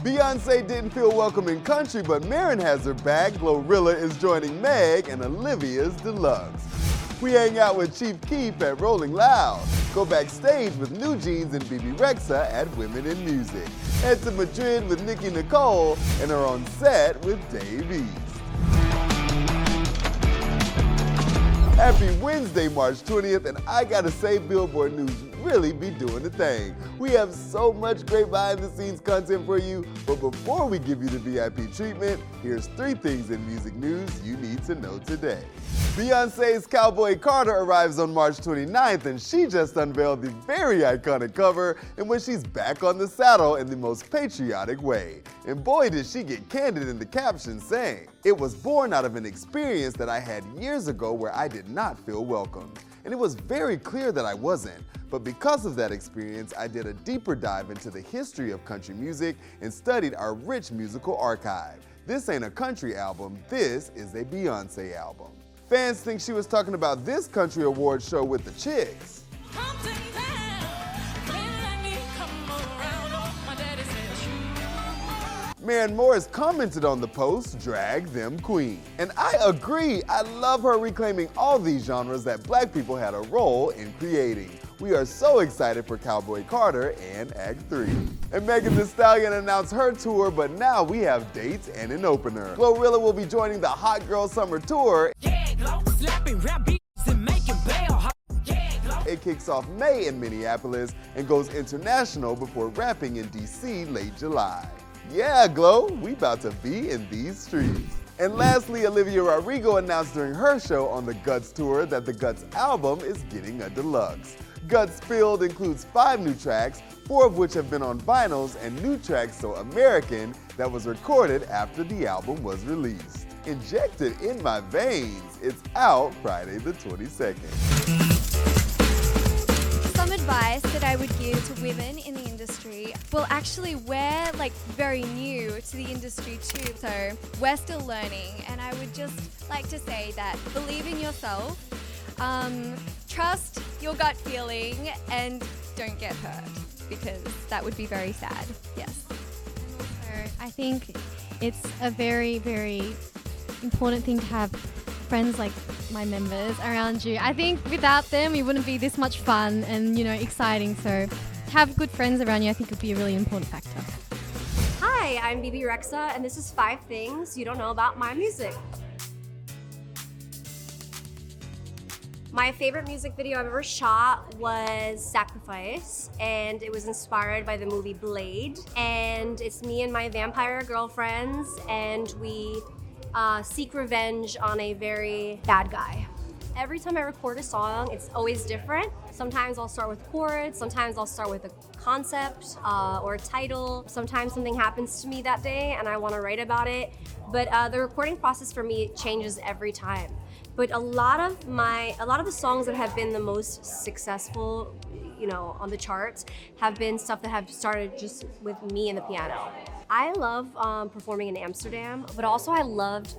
Beyoncé didn't feel welcome in country, but Maren has her back. GloRilla is joining Meg and Olivia's Deluxe. We hang out with Chief Keef at Rolling Loud. Go backstage with NewJeans and Bebe Rexha at Women in Music. Head to Madrid with Nicki Nicole and are on set with Dave East. Happy Wednesday, March 20th, and I gotta say Billboard News really be doing the thing. We have so much great behind-the-scenes content for you, but before we give you the VIP treatment, here's 3 things in music news you need to know today. Beyoncé's Cowboy Carter arrives on March 29th, and she just unveiled the very iconic cover in which she's back on the saddle in the most patriotic way. And boy, did she get candid in the caption saying, "It was born out of an experience that I had years ago where I did not feel welcomed. And it was very clear that I wasn't. But because of that experience, I did a deeper dive into the history of country music and studied our rich musical archive. This ain't a country album, this is a Beyoncé album." Fans think she was talking about this country award show with the Chicks. Maren Morris commented on the post, "Drag them queen." And I agree, I love her reclaiming all these genres that black people had a role in creating. We are so excited for Cowboy Carter and Act 3. And Megan Thee Stallion announced her tour, but now we have dates and an opener. GloRilla will be joining the Hot Girl Summer Tour. It kicks off May in Minneapolis and goes international before wrapping in DC late July. Yeah, Glo, we about to be in these streets. And lastly, Olivia Rodrigo announced during her show on the Guts Tour that the Guts album is getting a deluxe. Guts Filled includes 5 new tracks, 4 of which have been on vinyls, and new tracks So American that was recorded after the album was released. Injected in My Veins, it's out Friday the 22nd. Some advice that I would give to women in the industry, well actually we're like very new to the industry too, so we're still learning, and I would just like to say that believe in yourself, trust your gut feeling, and don't get hurt, because that would be very sad. Yes. Also, I think it's a very, very important thing to have friends like my members around you. I think without them, it wouldn't be this much fun and, exciting. So to have good friends around you, I think would be a really important factor. Hi, I'm Bebe Rexha, and this is 5 things you don't know about my music. My favorite music video I've ever shot was Sacrifice, and it was inspired by the movie Blade. And it's me and my vampire girlfriends, and we seek revenge on a very bad guy. Every time I record a song, it's always different. Sometimes I'll start with chords, sometimes I'll start with a concept or a title. Sometimes something happens to me that day and I want to write about it. But the recording process for me changes every time. But a lot of the songs that have been the most successful, on the charts have been stuff that have started just with me and the piano. I love performing in Amsterdam, but also I loved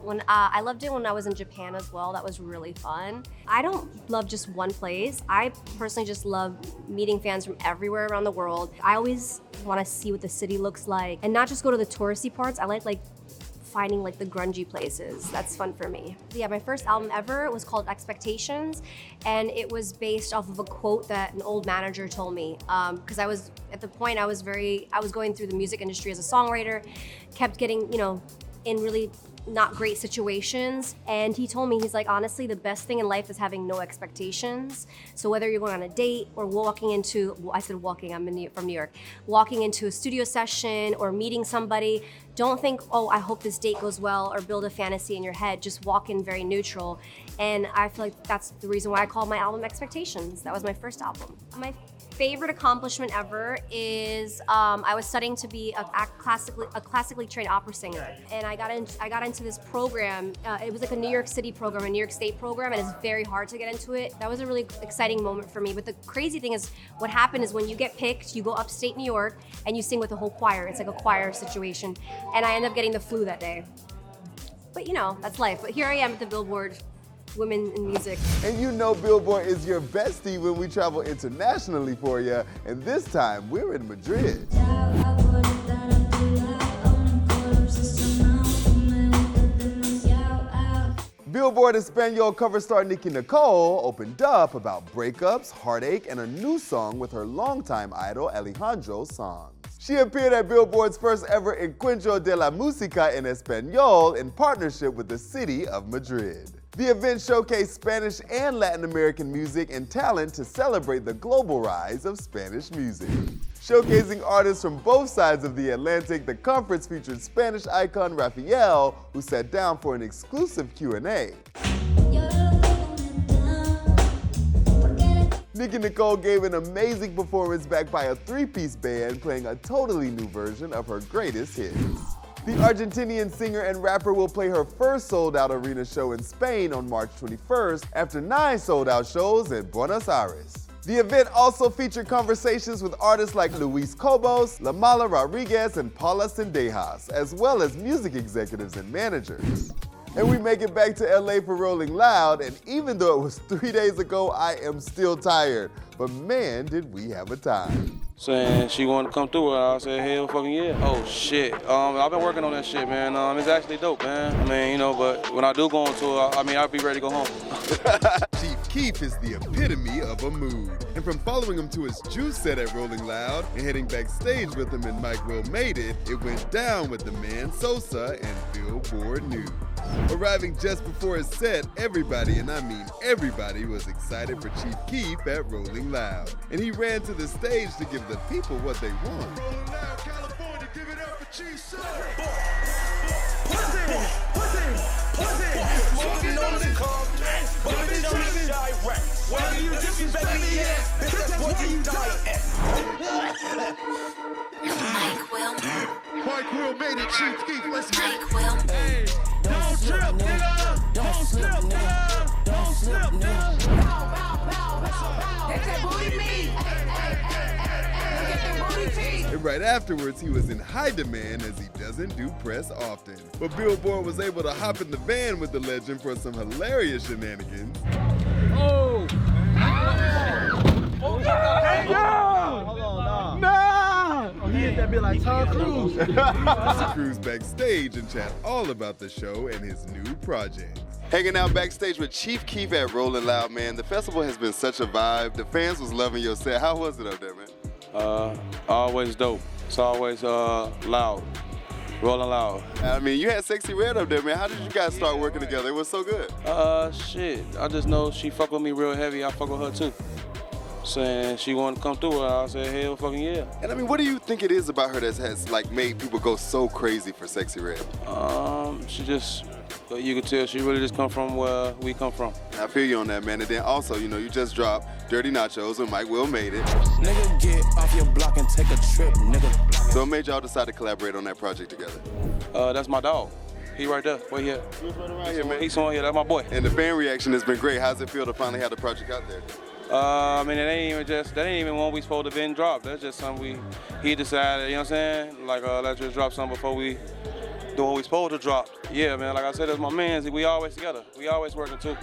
it when I was in Japan as well. That was really fun. I don't love just one place. I personally just love meeting fans from everywhere around the world. I always want to see what the city looks like and not just go to the touristy parts. I like finding the grungy places. That's fun for me. Yeah, my first album ever was called Expectations, and it was based off of a quote that an old manager told me. Because I was going through the music industry as a songwriter, kept getting, in really not great situations. And he told me, he's like, honestly, the best thing in life is having no expectations. So whether you're going on a date or walking into, I'm from New York, walking into a studio session or meeting somebody, don't think, oh, I hope this date goes well, or build a fantasy in your head. Just walk in very neutral. And I feel like that's the reason why I called my album Expectations. That was my first album. My favorite accomplishment ever is I was studying to be a classically trained opera singer, and I got into this program. It was like a New York City program, a New York State program, and it's very hard to get into it. That was a really exciting moment for me. But the crazy thing is, what happened is when you get picked, you go upstate New York and you sing with the whole choir. It's like a choir situation, and I ended up getting the flu that day. But that's life. But here I am at the Billboard Women in Music. And Billboard is your bestie when we travel internationally for you. And this time, we're in Madrid. Billboard Español cover star Nicole opened up about breakups, heartache, and a new song with her longtime idol Alejandro's songs. She appeared at Billboard's first ever Encuentro de la Música en Español in partnership with the city of Madrid. The event showcased Spanish and Latin American music and talent to celebrate the global rise of Spanish music. Showcasing artists from both sides of the Atlantic, the conference featured Spanish icon Raphael, who sat down for an exclusive Q&A. Nicole gave an amazing performance backed by a three-piece band playing a totally new version of her greatest hits. The Argentinian singer and rapper will play her first sold-out arena show in Spain on March 21st after 9 sold-out shows in Buenos Aires. The event also featured conversations with artists like Luis Cobos, Lamala Rodriguez, and Paula Sendejas, as well as music executives and managers. And we make it back to LA for Rolling Loud, and even though it was 3 days ago, I am still tired. But man, did we have a time. Saying she wanted to come through, I said, hell fucking yeah. Oh shit, I've been working on that shit, man. It's actually dope, man. I mean, but when I do go on tour, I'll be ready to go home. Chief Keef is the epitome of a mood. And from following him to his juice set at Rolling Loud and heading backstage with him in Mike Will Made It, it went down with the man Sosa and Billboard News. Arriving just before his set, everybody, and I mean everybody, was excited for Chief Keef at Rolling Loud. And he ran to the stage to give the people what they want. Rolling Loud, California, give it up for Chief Mike Will made it, Chief Keef, let's go. Mike Will. Hey, don't slip, nigga. Don't slip, nigga. Don't slip, nigga. That's that booty meat. Look at that booty teeth. And right afterwards, he was in high demand as he doesn't do press often. But Billboard was able to hop in the van with the legend for some hilarious shenanigans. Oh! Oh, hey, yo! Hold on, no! He hit that bit like Tom Cruise. Cruise backstage and chat all about the show and his new projects. Hanging out backstage with Chief Keef at Rolling Loud, man. The festival has been such a vibe. The fans was loving your set. How was it up there, man? Always dope. It's always loud. Rolling Loud. I mean, you had Sexyy Red up there, man. How did you guys start working together? It was so good. Shit. I just know she fuck with me real heavy. I fuck with her too. Saying she wanted to come through, I said, hell fucking yeah. And I mean, what do you think it is about her that has made people go so crazy for Sexyy Red? She just, you can tell she really just come from where we come from. I feel you on that, man. And then also, you just dropped Dirty Nachos and Mike Will Made It. Nigga, get off your block and take a trip, nigga. So what made y'all decide to collaborate on that project together? That's my dog. He right there. Where he at? He's right around here, man. He's on here. That's my boy. And the fan reaction has been great. How's it feel to finally have the project out there? I mean, that ain't even one we supposed to been dropped. That's just something he decided, you know what I'm saying? Like, let's just drop something before we do what we supposed to drop. Yeah, man, like I said, that's my man. We always together. We always working too.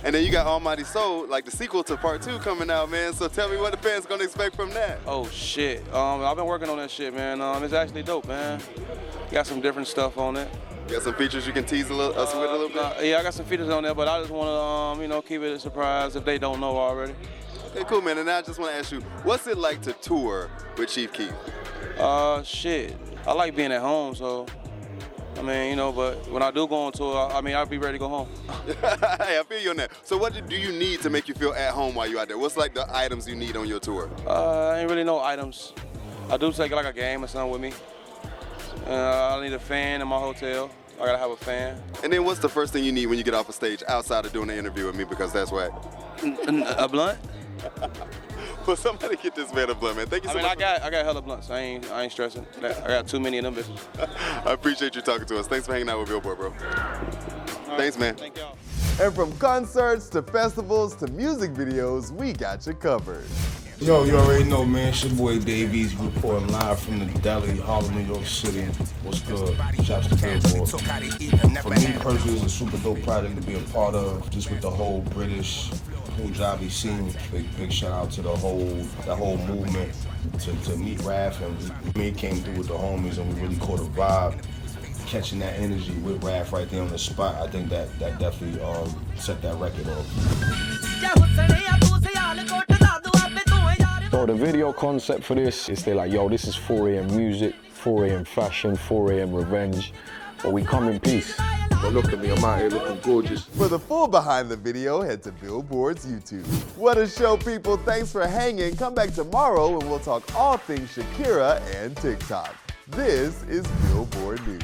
And then you got Almighty Soul, like the sequel to part 2 coming out, man. So tell me what the fans gonna expect from that. Oh, shit. I've been working on that shit, man. It's actually dope, man. Got some different stuff on it. Got some features you can tease us with a little bit? Yeah, I got some features on there, but I just want to, keep it a surprise if they don't know already. Okay, cool, man. And I just want to ask you, what's it like to tour with Chief Keef? Shit. I like being at home, so, I mean, but when I do go on tour, I'll be ready to go home. Hey, I feel you on that. So what do you need to make you feel at home while you're out there? What's like the items you need on your tour? Ain't really no items. I do take like a game or something with me. I need a fan in my hotel. I gotta have a fan. And then what's the first thing you need when you get off a stage outside of doing an interview with me, because that's whack? A blunt? Well, somebody get this man a blunt, man. Thank you so much. I got hella blunts. I ain't stressing. I got too many of them bitches. I appreciate you talking to us. Thanks for hanging out with Billboard, bro. Thanks, man. Thank y'all. And from concerts to festivals to music videos, we got you covered. Yo, you already know, man. It's your boy Davies reporting live from the Deli, Harlem, New York City. What's good? Shouts to Billboard. For me personally, it's a super dope project to be a part of, just with the whole British Punjabi scene. Big shout out to the whole movement. To meet Raf, and me came through with the homies, and we really caught a vibe. catching that energy with Raf right there on the spot, I think that definitely set that record off. So the video concept for this is they're like, yo, this is 4 a.m. music, 4 a.m. fashion, 4 a.m. revenge, but we come in peace. But look at me, I'm out here looking gorgeous. For the full behind the video, head to Billboard's YouTube. What a show, people. Thanks for hanging. Come back tomorrow and we'll talk all things Shakira and TikTok. This is Billboard News.